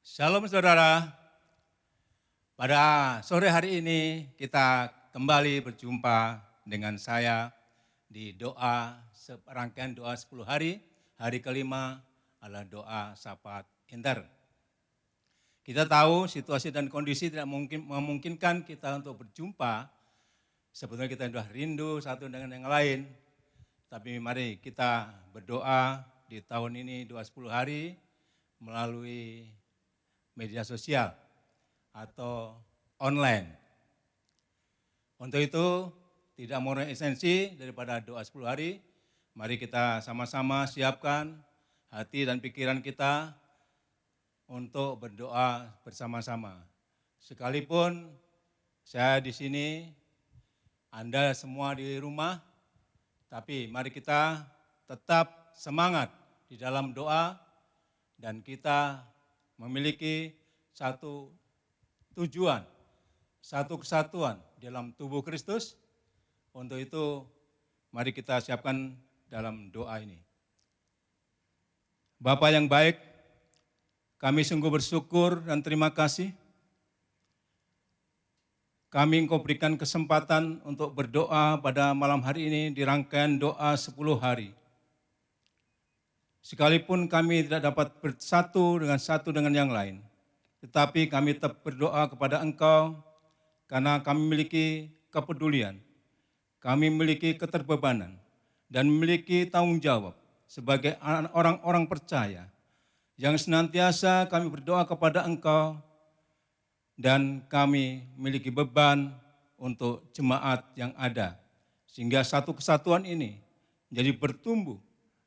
Shalom saudara, pada sore hari ini kita kembali berjumpa dengan saya di doa, rangkaian doa 10 hari kelima adalah doa syafaat inter. Kita tahu situasi dan kondisi tidak memungkinkan kita untuk berjumpa, sebetulnya kita sudah rindu satu dengan yang lain, tapi mari kita berdoa di tahun ini doa 10 hari melalui media sosial atau online. Untuk itu tidak mengurangi esensi daripada doa 10 hari, mari kita sama-sama siapkan hati dan pikiran kita untuk berdoa bersama-sama. Sekalipun saya di sini, Anda semua di rumah, tapi mari kita tetap semangat di dalam doa dan kita memiliki satu tujuan, satu kesatuan dalam tubuh Kristus. Untuk itu mari kita siapkan dalam doa ini. Bapa yang baik, kami sungguh bersyukur dan terima kasih. Kami Engkau berikan kesempatan untuk berdoa pada malam hari ini di rangkaian doa 10 hari. Sekalipun kami tidak dapat bersatu dengan yang lain, tetapi kami tetap berdoa kepada Engkau karena kami memiliki kepedulian, kami memiliki keterbebanan, dan memiliki tanggung jawab sebagai orang-orang percaya yang senantiasa kami berdoa kepada Engkau dan kami memiliki beban untuk jemaat yang ada, sehingga satu kesatuan ini menjadi bertumbuh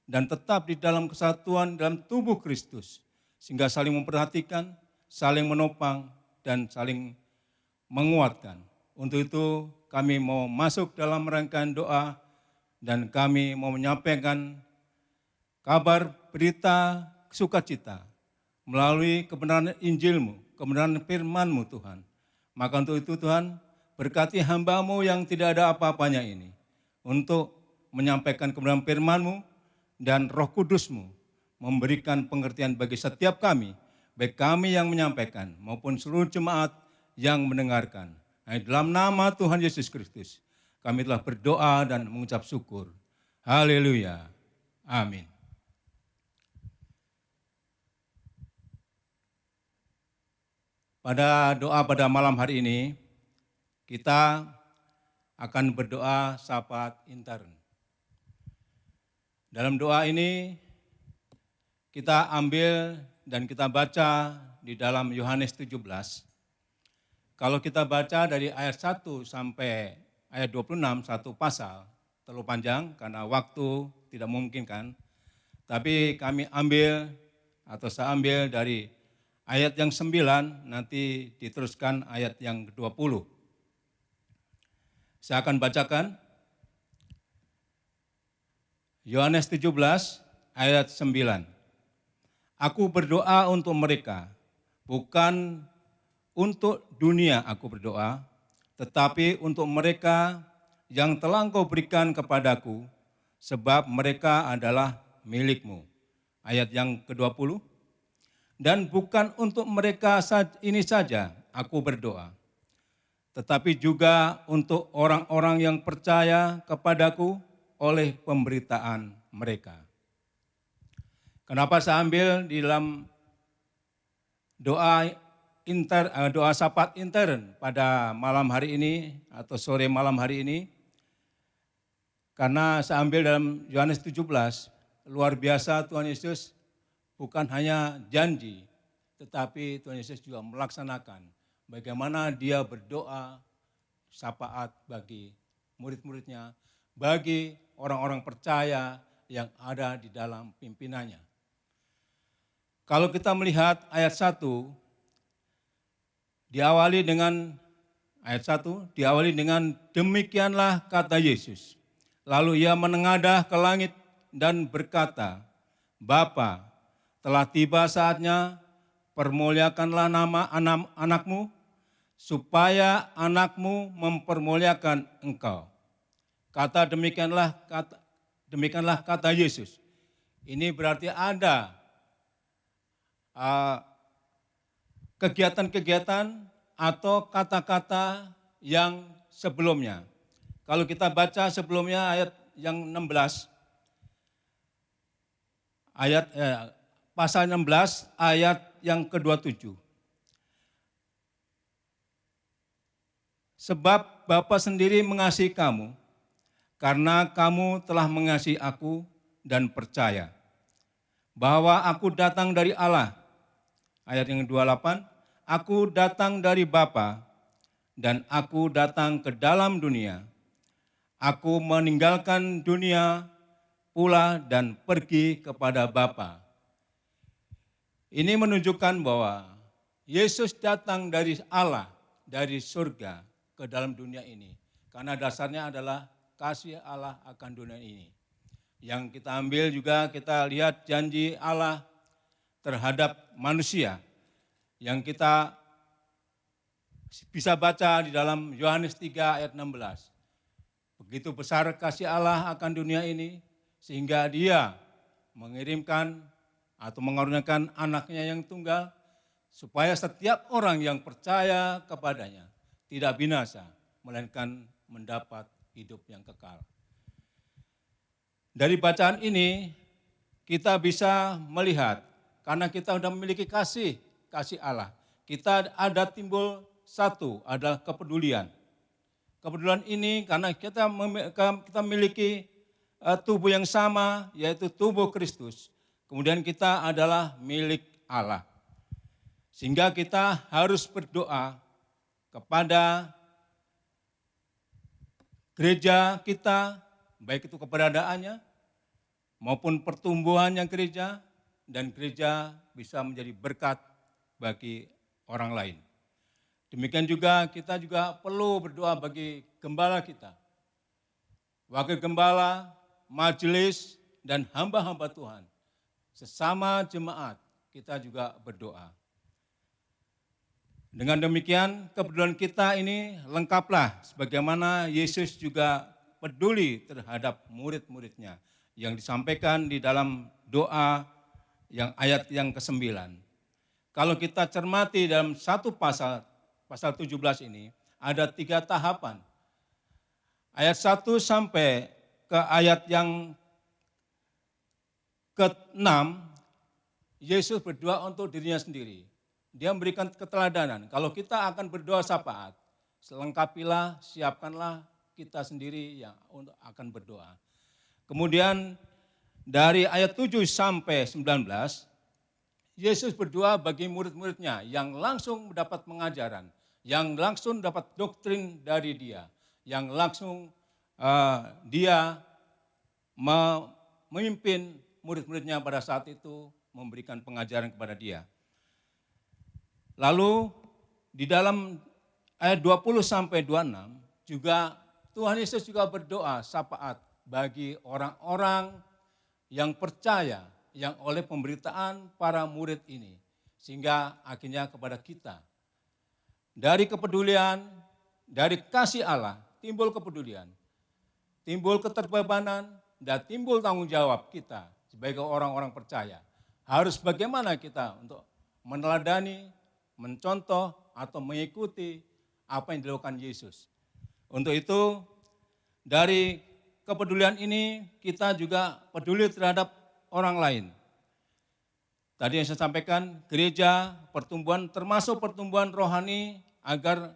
dan tetap di dalam kesatuan dalam tubuh Kristus, sehingga saling memperhatikan, saling menopang, dan saling menguatkan. Untuk itu kami mau masuk dalam rangkaian doa dan kami mau menyampaikan kabar berita sukacita melalui kebenaran Injil-Mu, kebenaran firman-Mu Tuhan. Maka untuk itu Tuhan, berkati hamba-Mu yang tidak ada apa-apanya ini untuk menyampaikan kebenaran firman-Mu, dan Roh Kudus-Mu memberikan pengertian bagi setiap kami, baik kami yang menyampaikan maupun seluruh jemaat yang mendengarkan. Dalam nama Tuhan Yesus Kristus, kami telah berdoa dan mengucap syukur. Haleluya. Amin. Pada doa pada malam hari ini, kita akan berdoa syafaat intern. Dalam doa ini kita ambil dan kita baca di dalam Yohanes 17. Kalau kita baca dari ayat 1 sampai ayat 26, satu pasal, terlalu panjang karena waktu tidak memungkinkan. Tapi kami ambil atau saya ambil dari ayat yang 9, nanti diteruskan ayat yang 20. Saya akan bacakan. Yohanes 17 ayat 9. Aku berdoa untuk mereka, bukan untuk dunia aku berdoa, tetapi untuk mereka yang telah Engkau berikan kepadaku, sebab mereka adalah milik-Mu. Ayat yang ke-20. Dan bukan untuk mereka ini saja aku berdoa, tetapi juga untuk orang-orang yang percaya kepadaku oleh pemberitaan mereka. Kenapa saya ambil di dalam doa syafaat intern pada malam hari ini atau sore malam hari ini? Karena saya ambil dalam Yohanes 17, luar biasa Tuhan Yesus bukan hanya janji, tetapi Tuhan Yesus juga melaksanakan bagaimana dia berdoa syafaat bagi murid-muridnya, bagi orang-orang percaya yang ada di dalam pimpinannya. Kalau kita melihat ayat 1, diawali dengan demikianlah kata Yesus. Lalu ia menengadah ke langit dan berkata, Bapa, telah tiba saatnya, permuliakanlah nama anakmu, supaya anakmu mempermuliakan engkau. Demikianlah kata Yesus. Ini berarti ada kegiatan-kegiatan atau kata-kata yang sebelumnya. Kalau kita baca sebelumnya ayat yang 16, pasal 16 ayat yang ke-27. Sebab Bapa sendiri mengasihi kamu, karena kamu telah mengasihi aku dan percaya bahwa aku datang dari Allah. Ayat yang 28, aku datang dari Bapa dan aku datang ke dalam dunia. Aku meninggalkan dunia pula dan pergi kepada Bapa. Ini menunjukkan bahwa Yesus datang dari Allah, dari surga ke dalam dunia ini. Karena dasarnya adalah kasih Allah akan dunia ini. Yang kita ambil juga kita lihat janji Allah terhadap manusia yang kita bisa baca di dalam Yohanes 3 ayat 16. Begitu besar kasih Allah akan dunia ini sehingga Dia mengirimkan atau mengaruniakan anaknya yang tunggal supaya setiap orang yang percaya kepadanya tidak binasa melainkan mendapat hidup yang kekal. Dari bacaan ini kita bisa melihat karena kita sudah memiliki kasih Allah. Kita ada timbul satu adalah kepedulian. Kepedulian ini karena kita memiliki tubuh yang sama yaitu tubuh Kristus. Kemudian kita adalah milik Allah. Sehingga kita harus berdoa kepada gereja kita, baik itu keberadaannya maupun pertumbuhannya gereja, dan gereja bisa menjadi berkat bagi orang lain. Demikian juga kita juga perlu berdoa bagi gembala kita, wakil gembala, majelis, dan hamba-hamba Tuhan. Sesama jemaat kita juga berdoa. Dengan demikian kepedulian kita ini lengkaplah sebagaimana Yesus juga peduli terhadap murid-muridnya yang disampaikan di dalam doa yang ayat yang ke-9. Kalau kita cermati dalam satu pasal 17 ini ada 3 tahapan. Ayat 1 sampai ke ayat yang ke-6, Yesus berdoa untuk dirinya sendiri. Dia memberikan keteladanan. Kalau kita akan berdoa syafaat, selengkapilah, siapkanlah kita sendiri yang akan berdoa. Kemudian dari ayat 7 sampai 19, Yesus berdoa bagi murid-muridnya yang langsung mendapat pengajaran, yang langsung dapat doktrin dari Dia, yang langsung Dia memimpin murid-muridnya pada saat itu memberikan pengajaran kepada Dia. Lalu di dalam ayat 20 sampai 26 juga Tuhan Yesus juga berdoa syafaat bagi orang-orang yang percaya yang oleh pemberitaan para murid ini. Sehingga akhirnya kepada kita. Dari kepedulian, dari kasih Allah timbul kepedulian, timbul keterbebanan, dan timbul tanggung jawab kita sebagai orang-orang percaya. Harus bagaimana kita untuk meneladani, mencontoh atau mengikuti apa yang dilakukan Yesus. Untuk itu dari kepedulian ini kita juga peduli terhadap orang lain. Tadi yang saya sampaikan gereja, pertumbuhan termasuk pertumbuhan rohani agar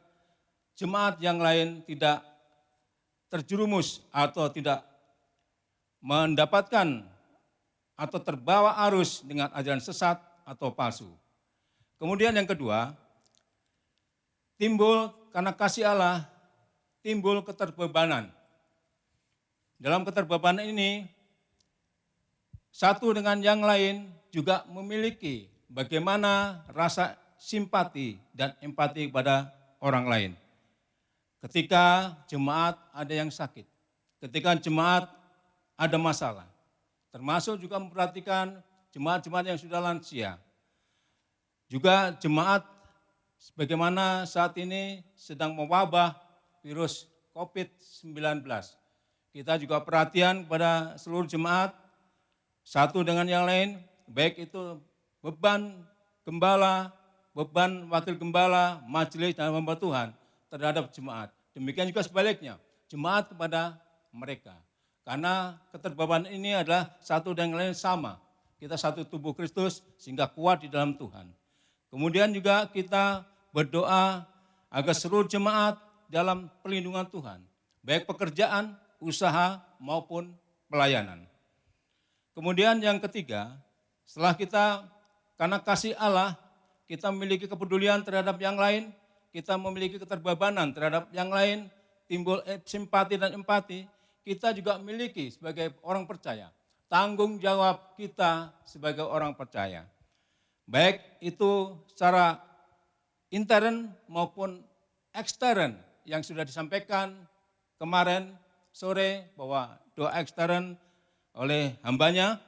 jemaat yang lain tidak terjerumus atau tidak mendapatkan atau terbawa arus dengan ajaran sesat atau palsu. Kemudian yang kedua, timbul karena kasih Allah, timbul keterbebanan. Dalam keterbebanan ini, satu dengan yang lain juga memiliki bagaimana rasa simpati dan empati kepada orang lain. Ketika jemaat ada yang sakit, ketika jemaat ada masalah, termasuk juga memperhatikan jemaat-jemaat yang sudah lansia. Juga jemaat sebagaimana saat ini sedang mewabah virus COVID-19. Kita juga perhatian kepada seluruh jemaat, satu dengan yang lain, baik itu beban gembala, beban wakil gembala, majelis, dan hamba Tuhan terhadap jemaat. Demikian juga sebaliknya, jemaat kepada mereka. Karena keterbebanan ini adalah satu dan lain sama. Kita satu tubuh Kristus sehingga kuat di dalam Tuhan. Kemudian juga kita berdoa agar seluruh jemaat dalam perlindungan Tuhan. Baik pekerjaan, usaha, maupun pelayanan. Kemudian yang ketiga, setelah kita, karena kasih Allah, kita memiliki kepedulian terhadap yang lain, kita memiliki keterbebanan terhadap yang lain, timbul simpati dan empati, kita juga memiliki sebagai orang percaya, tanggung jawab kita sebagai orang percaya. Baik itu secara intern maupun ekstern yang sudah disampaikan kemarin sore bahwa doa ekstern oleh hambanya,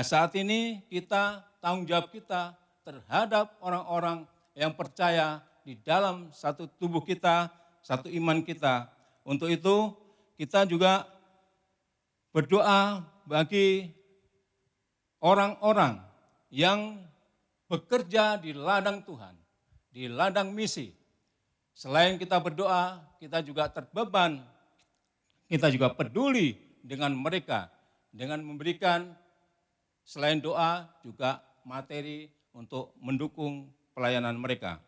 saat ini kita tanggung jawab kita terhadap orang-orang yang percaya di dalam satu tubuh kita, satu iman kita. Untuk itu kita juga berdoa bagi orang-orang yang bekerja di ladang Tuhan, di ladang misi. Selain kita berdoa, kita juga terbeban, kita juga peduli dengan mereka, dengan memberikan selain doa juga materi untuk mendukung pelayanan mereka.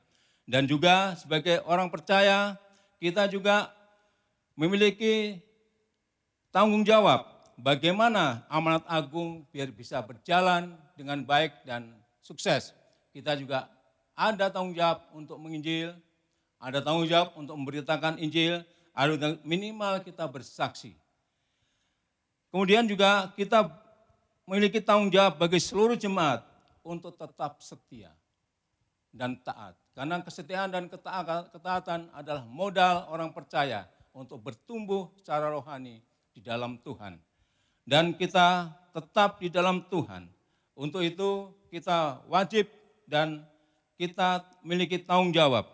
Dan juga sebagai orang percaya, kita juga memiliki tanggung jawab bagaimana amanat agung biar bisa berjalan dengan baik dan sukses. Kita juga ada tanggung jawab untuk menginjil, ada tanggung jawab untuk memberitakan Injil, ada minimal kita bersaksi. Kemudian juga kita memiliki tanggung jawab bagi seluruh jemaat untuk tetap setia dan taat. Karena kesetiaan dan ketaatan adalah modal orang percaya untuk bertumbuh secara rohani di dalam Tuhan. Dan kita tetap di dalam Tuhan. Untuk itu kita wajib dan kita memiliki tanggung jawab.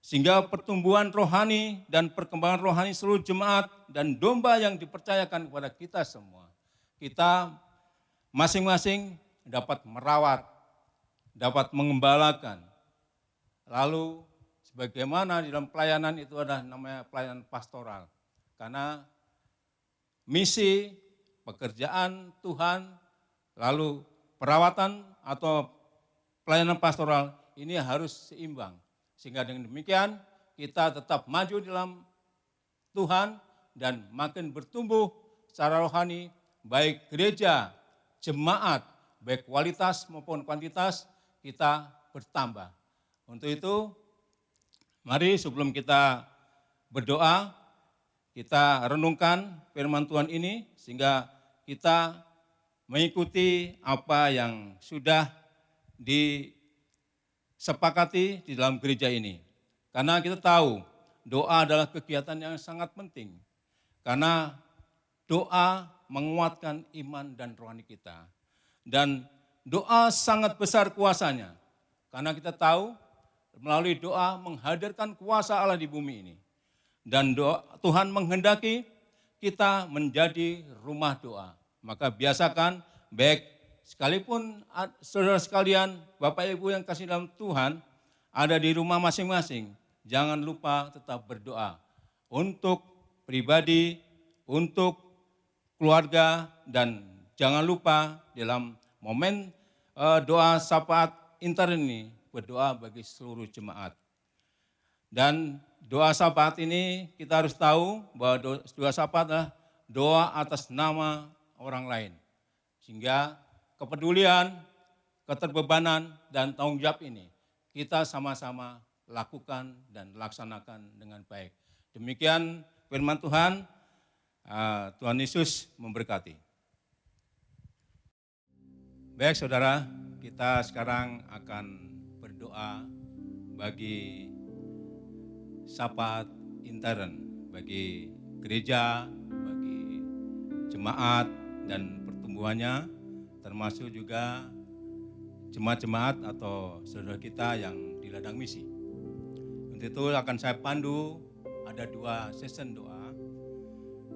Sehingga pertumbuhan rohani dan perkembangan rohani seluruh jemaat dan domba yang dipercayakan kepada kita semua. Kita masing-masing dapat merawat, dapat mengembalakan. Lalu sebagaimana di dalam pelayanan itu adalah namanya pelayanan pastoral. Karena misi, pekerjaan Tuhan, lalu perawatan atau pelayanan pastoral ini harus seimbang. Sehingga dengan demikian kita tetap maju dalam Tuhan dan makin bertumbuh secara rohani, baik gereja, jemaat, baik kualitas maupun kuantitas kita bertambah. Untuk itu, mari sebelum kita berdoa, kita renungkan firman Tuhan ini sehingga kita mengikuti apa yang sudah disepakati di dalam gereja ini. Karena kita tahu doa adalah kegiatan yang sangat penting. Karena doa menguatkan iman dan rohani kita. Dan doa sangat besar kuasanya. Karena kita tahu melalui doa menghadirkan kuasa Allah di bumi ini. Dan Tuhan menghendaki kita menjadi rumah doa. Maka biasakan baik sekalipun saudara sekalian, Bapak Ibu yang kasih dalam Tuhan ada di rumah masing-masing. Jangan lupa tetap berdoa untuk pribadi, untuk keluarga, dan jangan lupa dalam momen doa syafaat intern ini berdoa bagi seluruh jemaat. Dan doa syafaat ini kita harus tahu bahwa doa syafaat adalah doa atas nama orang lain. Sehingga kepedulian, keterbebanan, dan tanggung jawab ini kita sama-sama lakukan dan laksanakan dengan baik. Demikian firman Tuhan, Tuhan Yesus memberkati. Baik saudara, kita sekarang akan berdoa bagi syafaat intern, bagi gereja, bagi jemaat dan pertumbuhannya, termasuk juga jemaat-jemaat atau saudara kita yang di ladang misi. Untuk itu akan saya pandu, ada 2 session doa.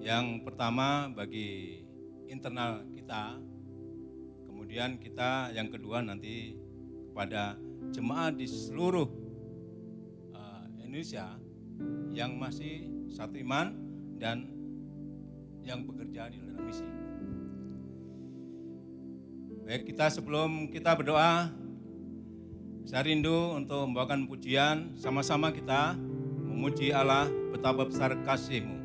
Yang pertama bagi internal kita, kemudian kita yang kedua nanti kepada jemaat di seluruh Indonesia yang masih satu iman dan yang bekerja di dalam misi. Baik, sebelum kita berdoa, saya rindu untuk membawakan pujian, sama-sama kita memuji Allah betapa besar kasih-Mu.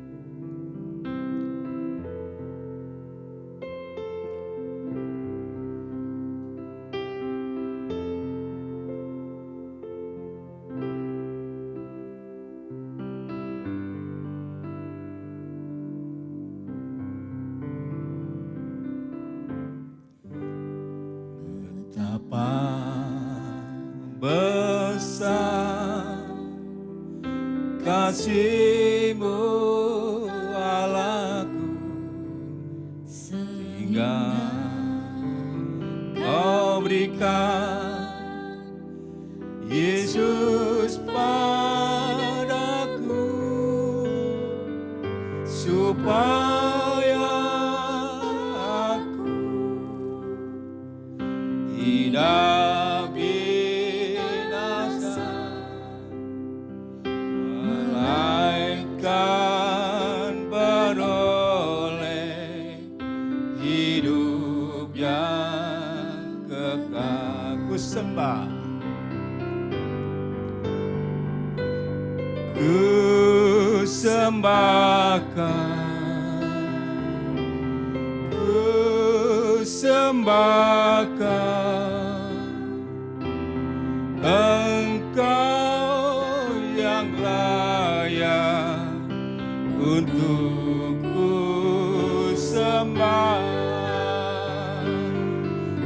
Besar kasih-Mu Allahku, sehingga Kau berikan Yesus padaku, supaya aku tidak ku sembahkan Engkau yang layak untuk ku sembah,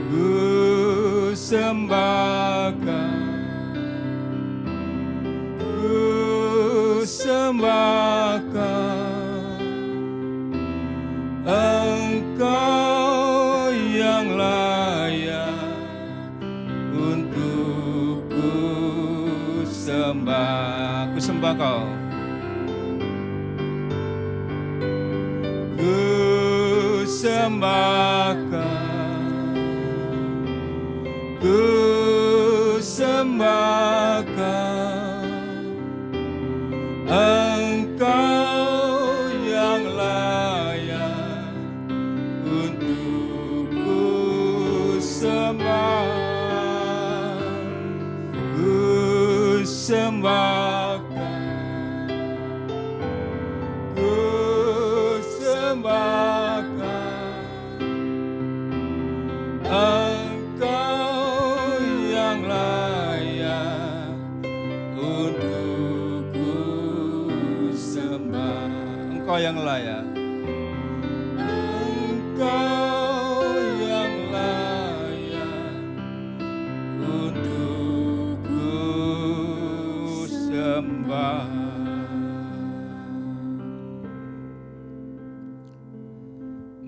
ku sembahkan, Engkau yang layak untuk ku sembah. Ku sembah Kau, ku sembahkan, ku sembahkan Engkau yang layak untuk ku sembah, ku sembahkan, ku sembahkan Engkau yang layak untuk ku sembah. Engkau yang layak, Engkau yang layak untuk ku sembah.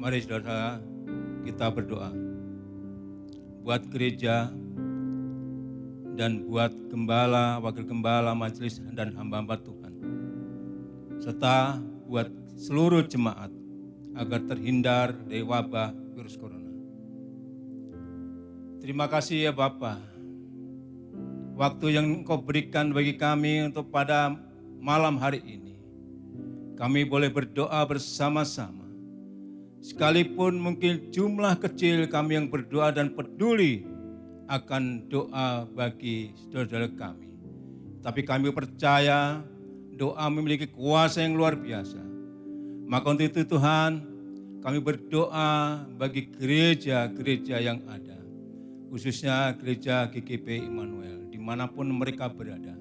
Mari saudara, kita berdoa buat gereja dan buat gembala, wakil gembala, majelis dan hamba-hamba Tuhan, serta buat seluruh jemaat agar terhindar dari wabah virus corona. Terima kasih ya Bapa, waktu yang Engkau berikan bagi kami untuk pada malam hari ini, kami boleh berdoa bersama-sama. Sekalipun mungkin jumlah kecil kami yang berdoa dan peduli akan doa bagi saudara-saudara kami. Tapi kami percaya doa memiliki kuasa yang luar biasa. Maka untuk itu Tuhan, kami berdoa bagi gereja-gereja yang ada. Khususnya gereja GKP Immanuel, dimanapun mereka berada.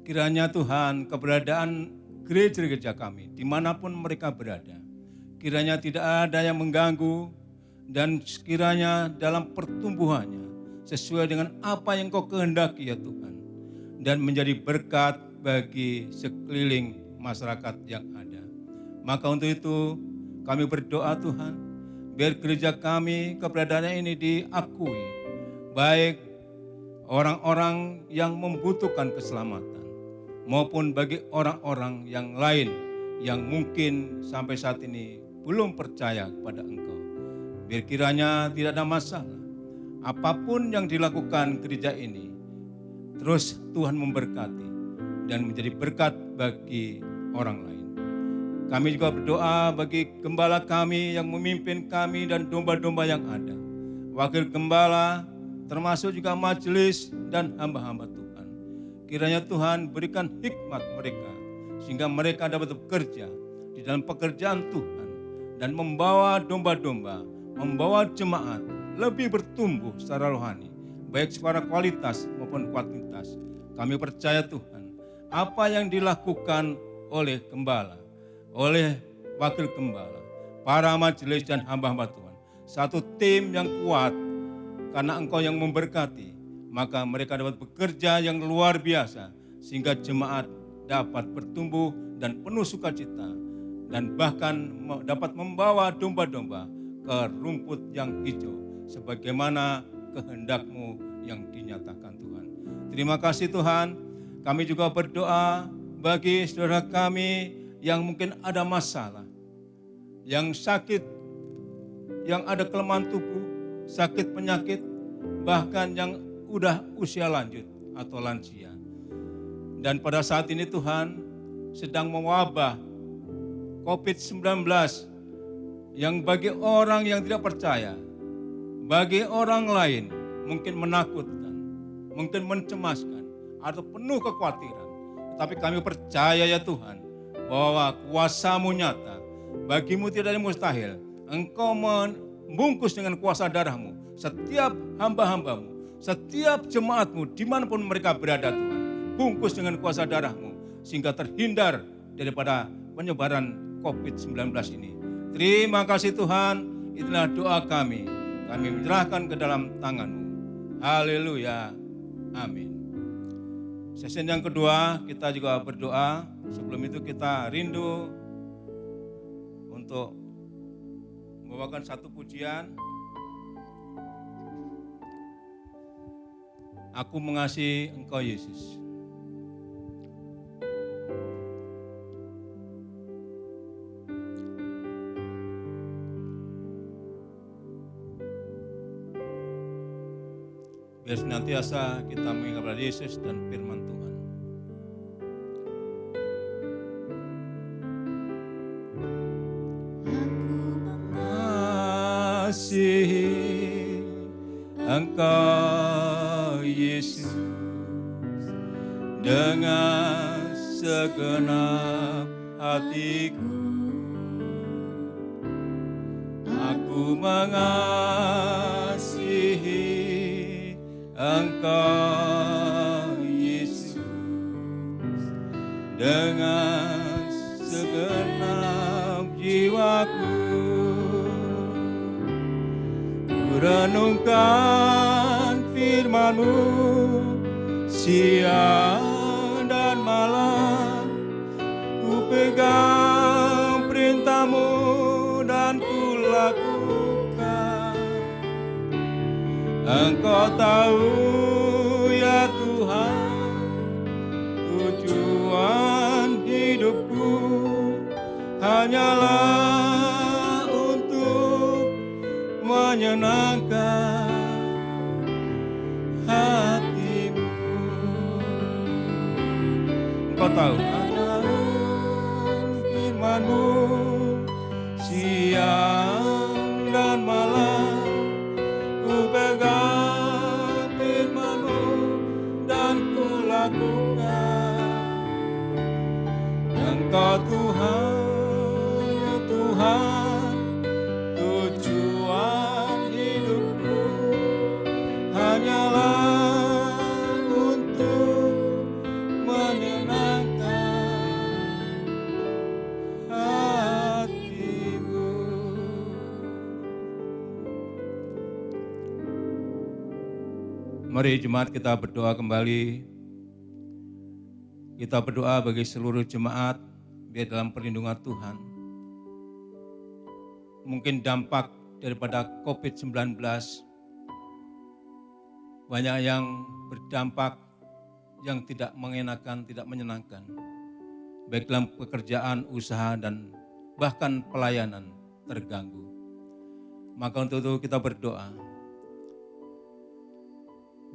Kiranya Tuhan, keberadaan gereja-gereja kami, dimanapun mereka berada, kiranya tidak ada yang mengganggu, dan sekiranya dalam pertumbuhannya sesuai dengan apa yang Kau kehendaki ya Tuhan, dan menjadi berkat bagi sekeliling masyarakat yang ada. Maka untuk itu kami berdoa Tuhan, biar gereja kami keberadaannya ini diakui, baik orang-orang yang membutuhkan keselamatan maupun bagi orang-orang yang lain yang mungkin sampai saat ini belum percaya kepada Engkau. Biar kiranya tidak ada masalah. Apapun yang dilakukan gereja ini, terus Tuhan memberkati dan menjadi berkat bagi orang lain. Kami juga berdoa bagi gembala kami yang memimpin kami dan domba-domba yang ada. Wakil gembala, termasuk juga majelis dan hamba-hamba Tuhan. Kiranya Tuhan berikan hikmat mereka, sehingga mereka dapat bekerja di dalam pekerjaan Tuhan dan membawa domba-domba, membawa jemaat lebih bertumbuh secara rohani, baik secara kualitas maupun kuantitas. Kami percaya Tuhan, apa yang dilakukan oleh gembala, oleh wakil gembala, para majelis dan hamba-hamba Tuhan, satu tim yang kuat, karena Engkau yang memberkati, maka mereka dapat bekerja yang luar biasa, sehingga jemaat dapat bertumbuh dan penuh sukacita, dan bahkan dapat membawa domba-domba ke rumput yang hijau, sebagaimana kehendak-Mu yang dinyatakan Tuhan. Terima kasih Tuhan. Kami juga berdoa bagi saudara kami yang mungkin ada masalah, yang sakit, yang ada kelemahan tubuh, sakit penyakit, bahkan yang udah usia lanjut atau lansia. Dan pada saat ini Tuhan sedang mewabah COVID-19 yang bagi orang yang tidak percaya, bagi orang lain mungkin menakutkan, mungkin mencemaskan, atau penuh kekhawatiran. Tetapi kami percaya ya Tuhan, bahwa kuasa-Mu nyata, bagi-Mu tidak ada yang mustahil. Engkau membungkus dengan kuasa darah-Mu setiap hamba-hamba-Mu, setiap jemaat-Mu, dimanapun mereka berada Tuhan. Bungkus dengan kuasa darah-Mu, sehingga terhindar daripada penyebaran COVID-19 ini. Terima kasih Tuhan, itulah doa kami. Kami menyerahkan ke dalam tangan-Mu. Haleluya, amin. Sesi yang kedua kita juga berdoa. Sebelum itu kita rindu untuk membawakan satu pujian. Aku mengasihi Engkau Yesus. Biar senantiasa kita mengingat pada Yesus dan firman Tuhan. Aku mengasihi Engkau Yesus dengan segenap hatiku. Aku mengasihi Engkau Yesus dengan segenap jiwaku. Ku renungkan firman-Mu siang dan malam. Ku pegang perintah-Mu dan ku lakukan. Engkau tahu ya Tuhan, tujuan hidupku hanyalah untuk menyenangkan hati-Mu. Engkau tahu firman-Mu siang dan malam. Ku pegang firman-Mu dan ku lakukan. Engkau Tuhan, ya Tuhan, tujuan hidupku hanyalah untuk menyenangkan hati-Mu. Mari jemaat kita berdoa kembali. Kita berdoa bagi seluruh jemaat biar dalam perlindungan Tuhan. Mungkin dampak daripada COVID-19 banyak yang berdampak yang tidak mengenakan, tidak menyenangkan. Baik dalam pekerjaan, usaha, dan bahkan pelayanan terganggu. Maka untuk itu kita berdoa.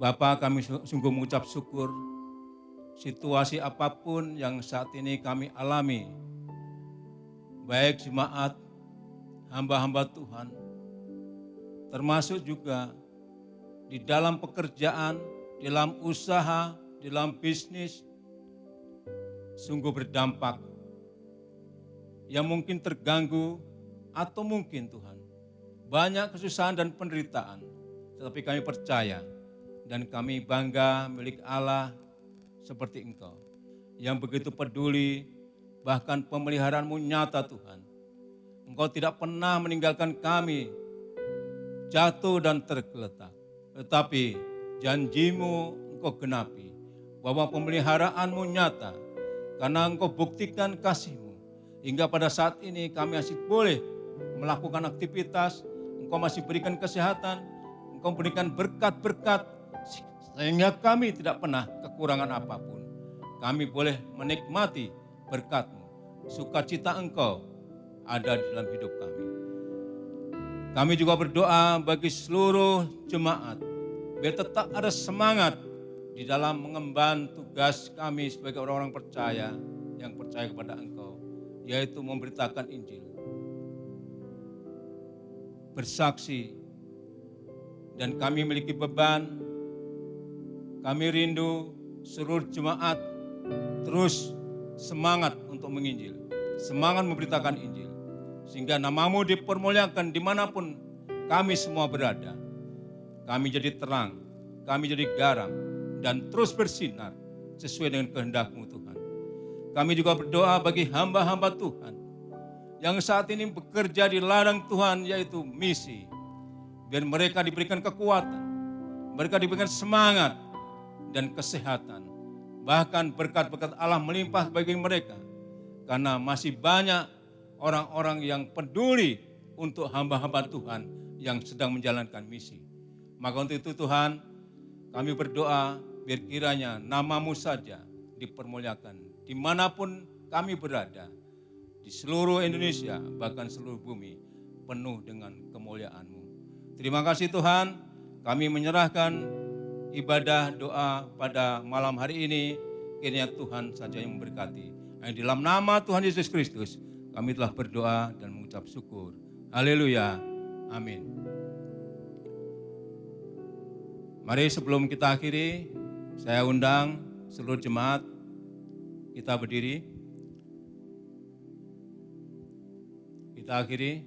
Bapa, kami sungguh mengucap syukur situasi apapun yang saat ini kami alami, baik jemaat, hamba-hamba Tuhan, termasuk juga di dalam pekerjaan, di dalam usaha, di dalam bisnis, sungguh berdampak yang mungkin terganggu atau mungkin Tuhan banyak kesusahan dan penderitaan, tetapi kami percaya dan kami bangga milik Allah seperti Engkau yang begitu peduli, bahkan pemeliharaanmu nyata Tuhan. Engkau tidak pernah meninggalkan kami jatuh dan tergeletak, tetapi janjimu Engkau genapi, bahwa pemeliharaanmu nyata, karena Engkau buktikan kasih-Mu, hingga pada saat ini kami masih boleh melakukan aktivitas, Engkau masih berikan kesehatan, Engkau berikan berkat-berkat, sehingga kami tidak pernah kekurangan apapun. Kami boleh menikmati berkat-Mu, sukacita Engkau ada di dalam hidup kami. Kami juga berdoa bagi seluruh jemaat, biar tetap ada semangat di dalam mengemban tugas kami sebagai orang-orang percaya yang percaya kepada Engkau, yaitu memberitakan Injil, bersaksi, dan kami memiliki beban. Kami rindu seluruh jemaat terus semangat untuk menginjil, semangat memberitakan Injil, sehingga nama-Mu dipermuliakan dimanapun kami semua berada. Kami jadi terang, kami jadi garam, dan terus bersinar sesuai dengan kehendak-Mu Tuhan. Kami juga berdoa bagi hamba-hamba Tuhan yang saat ini bekerja di ladang Tuhan, yaitu misi. Biar mereka diberikan kekuatan, mereka diberikan semangat dan kesehatan. Bahkan berkat-berkat Allah melimpah bagi mereka, karena masih banyak orang-orang yang peduli untuk hamba-hamba Tuhan yang sedang menjalankan misi. Maka untuk itu Tuhan, kami berdoa biar kiranya nama-Mu saja dipermuliakan dimanapun kami berada, di seluruh Indonesia, bahkan seluruh bumi, penuh dengan kemuliaan-Mu. Terima kasih Tuhan, kami menyerahkan ibadah doa pada malam hari ini, kiranya Tuhan saja yang memberkati. Di dalam nama Tuhan Yesus Kristus, kami telah berdoa dan mengucap syukur. Haleluya. Amin. Mari sebelum kita akhiri, saya undang seluruh jemaat, kita berdiri. Kita akhiri.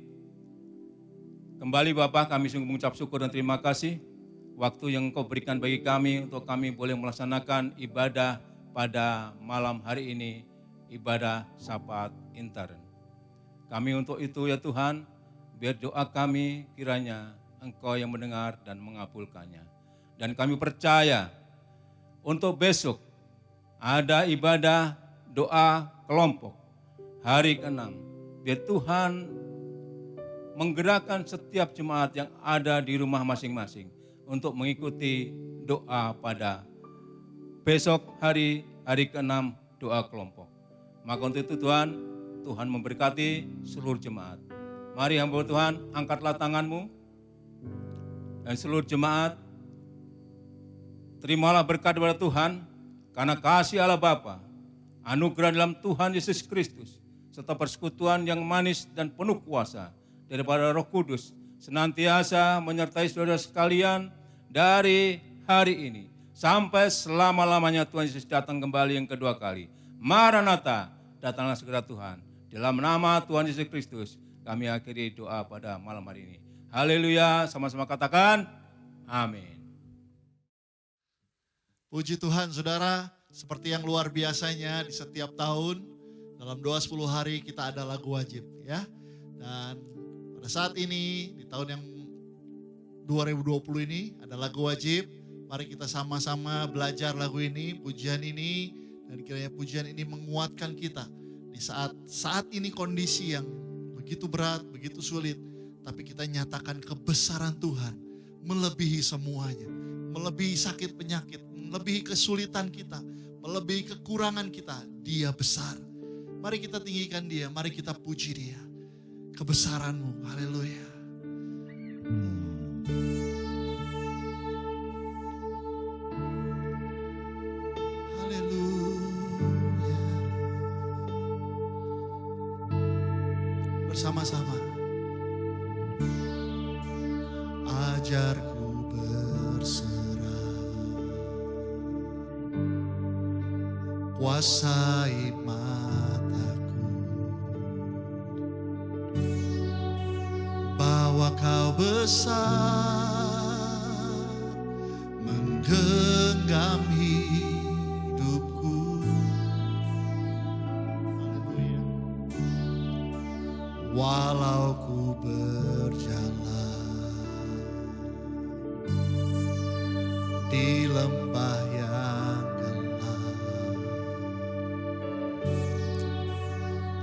Kembali Bapak, kami sungguh mengucap syukur dan terima kasih waktu yang Engkau berikan bagi kami untuk kami boleh melaksanakan ibadah pada malam hari ini, ibadah syafaat intern. Kami untuk itu ya Tuhan, biar doa kami kiranya Engkau yang mendengar dan mengabulkannya. Dan kami percaya untuk besok ada ibadah doa kelompok hari ke-6. Biar Tuhan menggerakkan setiap jemaat yang ada di rumah masing-masing untuk mengikuti doa pada besok hari ke-6 doa kelompok. Maka untuk itu Tuhan memberkati seluruh jemaat. Mari hamba Tuhan, angkatlah tanganmu dan seluruh jemaat terimalah berkat dari Tuhan, karena kasih Allah Bapa, anugerah dalam Tuhan Yesus Kristus, serta persekutuan yang manis dan penuh kuasa daripada Roh Kudus senantiasa menyertai saudara sekalian dari hari ini sampai selama-lamanya Tuhan Yesus datang kembali yang kedua kali. Maranatha, datanglah segera Tuhan. Dalam nama Tuhan Yesus Kristus, kami akhiri doa pada malam hari ini. Haleluya, sama-sama katakan amin. Puji Tuhan saudara, seperti yang luar biasanya di setiap tahun, dalam doa 10 hari kita ada lagu wajib ya. Dan pada saat ini, di tahun yang 2020 ini ada lagu wajib. Mari kita sama-sama belajar lagu ini, pujian ini, dan kiranya pujian ini menguatkan kita di saat ini kondisi yang begitu berat, begitu sulit, tapi kita nyatakan kebesaran Tuhan melebihi semuanya, melebihi sakit penyakit, melebihi kesulitan kita, melebihi kekurangan kita. Dia besar. Mari kita tinggikan Dia, mari kita puji Dia. Kebesaran-Mu, haleluya. Haleluya. Bersama-sama. Ajarku berserah, kuasai mataku, bahwa kau besar, menggenggam hidupku. Haleluya. Walau ku berjalan di lembah yang gelap,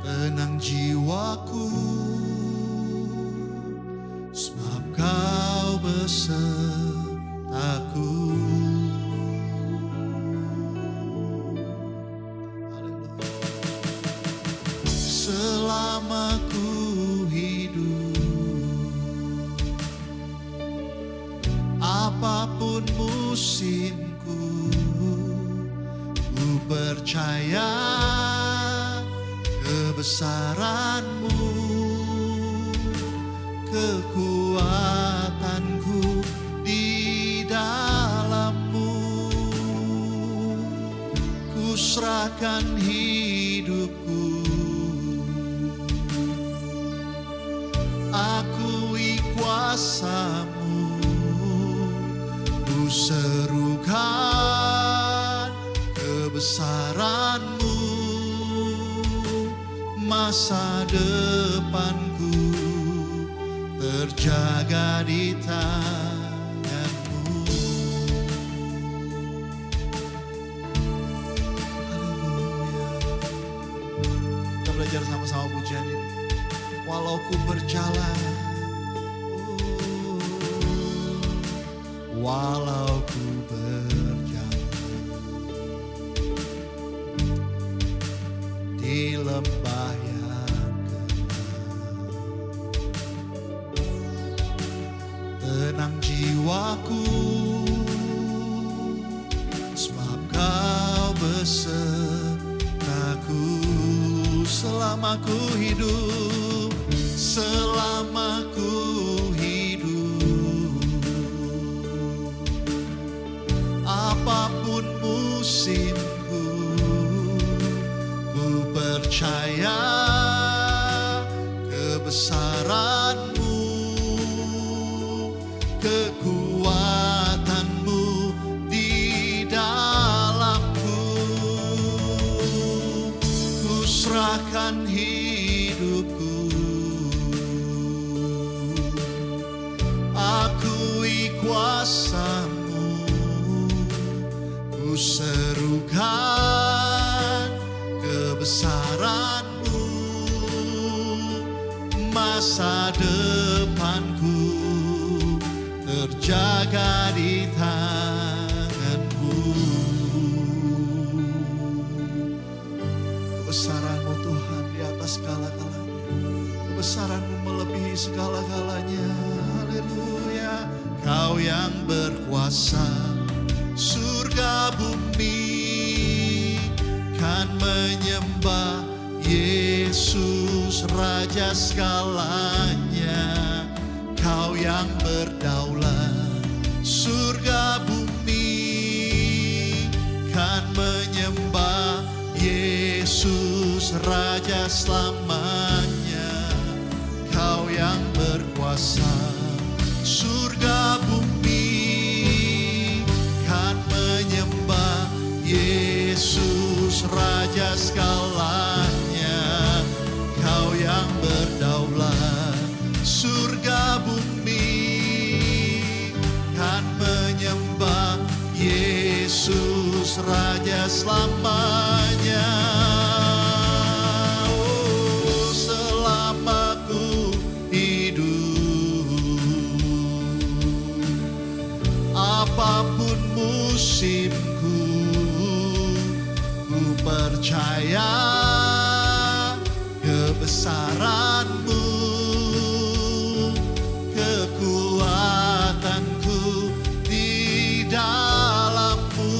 tenang jiwaku, sebab kau besertaku. Haleluya. Selama ku hidup, apapun musimku, ku percaya kebesaran-Mu, kekuatanku di dalam-Mu. Ku serahkan hidupku, akui kuasa-Mu, ku serukan kebesaran-Mu. Masa depanku terjaga di tangan-Mu. Haleluya. Kita belajar sama-sama pujian ini. Walau ku berjalan, walau ku berjalan di lembah yang gelap, tenang jiwaku, sebab kau besertaku. Selama ku hidup, selama ku hidup, apapun musimku, ku percaya kebesaran-Mu, kekuatan-Mu di dalamku. Ku serahkan hidupku, akui kuasa-Mu, ku serukan kebesaran-Mu. Masa depanku terjaga di tangan-Mu. Kebesaran-Mu Tuhan di atas segala-galanya, kebesaran-Mu melebihi segala-galanya. Haleluya. Kau yang berkuasa, surga bumi kan menyembah Yesus Raja segalanya. Kau yang berdaulat, surga bumi kan menyembah Yesus Raja selamanya. Kau yang berkuasa, surga bumi kan menyembah Yesus Raja segalanya. Kau yang berdaulat, surga bumi kan menyembah Yesus Raja selamanya. Oh, selama ku hidup, apapun musimku, ku percaya kebesaran-Mu, kekuatanku di dalam-Mu.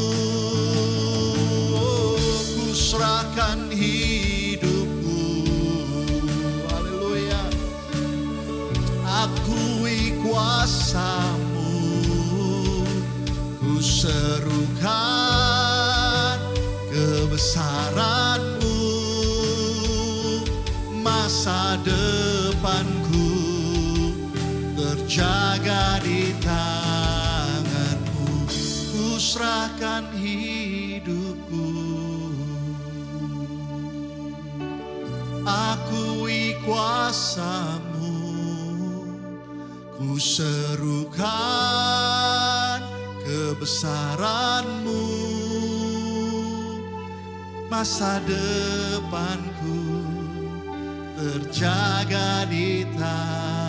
kebesaran-Mu, masa depanku terjaga di tangan-Mu. Ku serahkan hidupku, akui kuasa-Mu, ku serukan kebesaran-Mu, masa depanku terjaga di tangan.